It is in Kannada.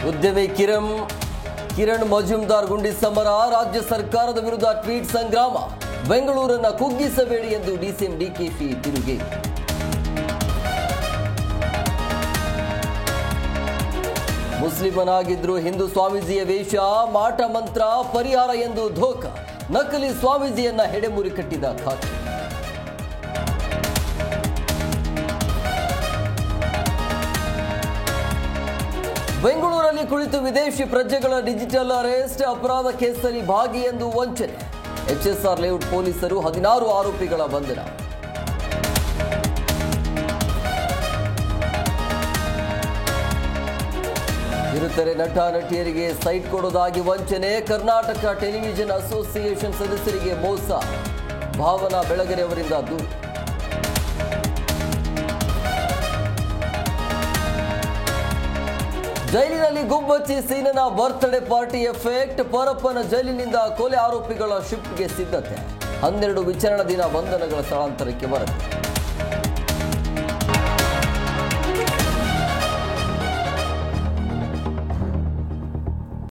ಉದ್ಯಮಿ ಕಿರಣ್ ಮಜುಮ್ದಾರ್ ಗುಂಡಿ ಸಮರ, ರಾಜ್ಯ ಸರ್ಕಾರದ ವಿರುದ್ಧ ಟ್ವೀಟ್ ಸಂಗ್ರಾಮ. ಬೆಂಗಳೂರನ್ನ ಕುಗ್ಗಿಸಬೇಡಿ ಎಂದು ಡಿಸಿಎಂ ಡಿಕೆಶಿ ತಿರುಗಿ. ಮುಸ್ಲಿಮನಾಗಿದ್ರು ಹಿಂದೂ ಸ್ವಾಮೀಜಿಯ ವೇಷ, ಮಾಟ ಮಂತ್ರ ಪರಿಹಾರ ಎಂದು ಧೋಕ. ನಕಲಿ ಸ್ವಾಮೀಜಿಯನ್ನ ಹೆಡೆಮುರಿ ಕಟ್ಟಿದ ಖಾತೆ. ಬೆಂಗಳೂರಲ್ಲಿ ಕುಳಿತು ವಿದೇಶಿ ಪ್ರಜೆಗಳ ಡಿಜಿಟಲ್ ಅರೆಸ್ಟ್, ಅಪರಾಧ ಕೇಸಲ್ಲಿ ಭಾಗಿ ಎಂದು ವಂಚನೆ. ಎಚ್ಎಸ್ಆರ್ ಲೇಔಟ್ ಪೊಲೀಸರು 16 ಆರೋಪಿಗಳ ಬಂಧನ. ಕಿರುತೆರೆ ನಟ ನಟಿಯರಿಗೆ ಸೈಟ್ ಕೊಡೋದಾಗಿ ವಂಚನೆ, ಕರ್ನಾಟಕ ಟೆಲಿವಿಷನ್ ಅಸೋಸಿಯೇಷನ್ ಸದಸ್ಯರಿಗೆ ಮೋಸ. ಭಾವನಾ ಬೆಳಗೆರೆ ಅವರಿಂದ ದೂರು. ಜೈಲಿನಲ್ಲಿ ಗುಬ್ಬಚ್ಚಿ ಸೀನನ ಬರ್ತ್ಡೇ ಪಾರ್ಟಿ ಎಫೆಕ್ಟ್, ಪರಪ್ಪನ ಜೈಲಿನಿಂದ ಕೊಲೆ ಆರೋಪಿಗಳ ಶಿಫ್ಟ್ಗೆ ಸಿದ್ಧತೆ. 12 ವಿಚಾರಣಾ ದಿನ ಬಂಧನಗಳ ಸ್ಥಳಾಂತರಕ್ಕೆ ವರದಿ.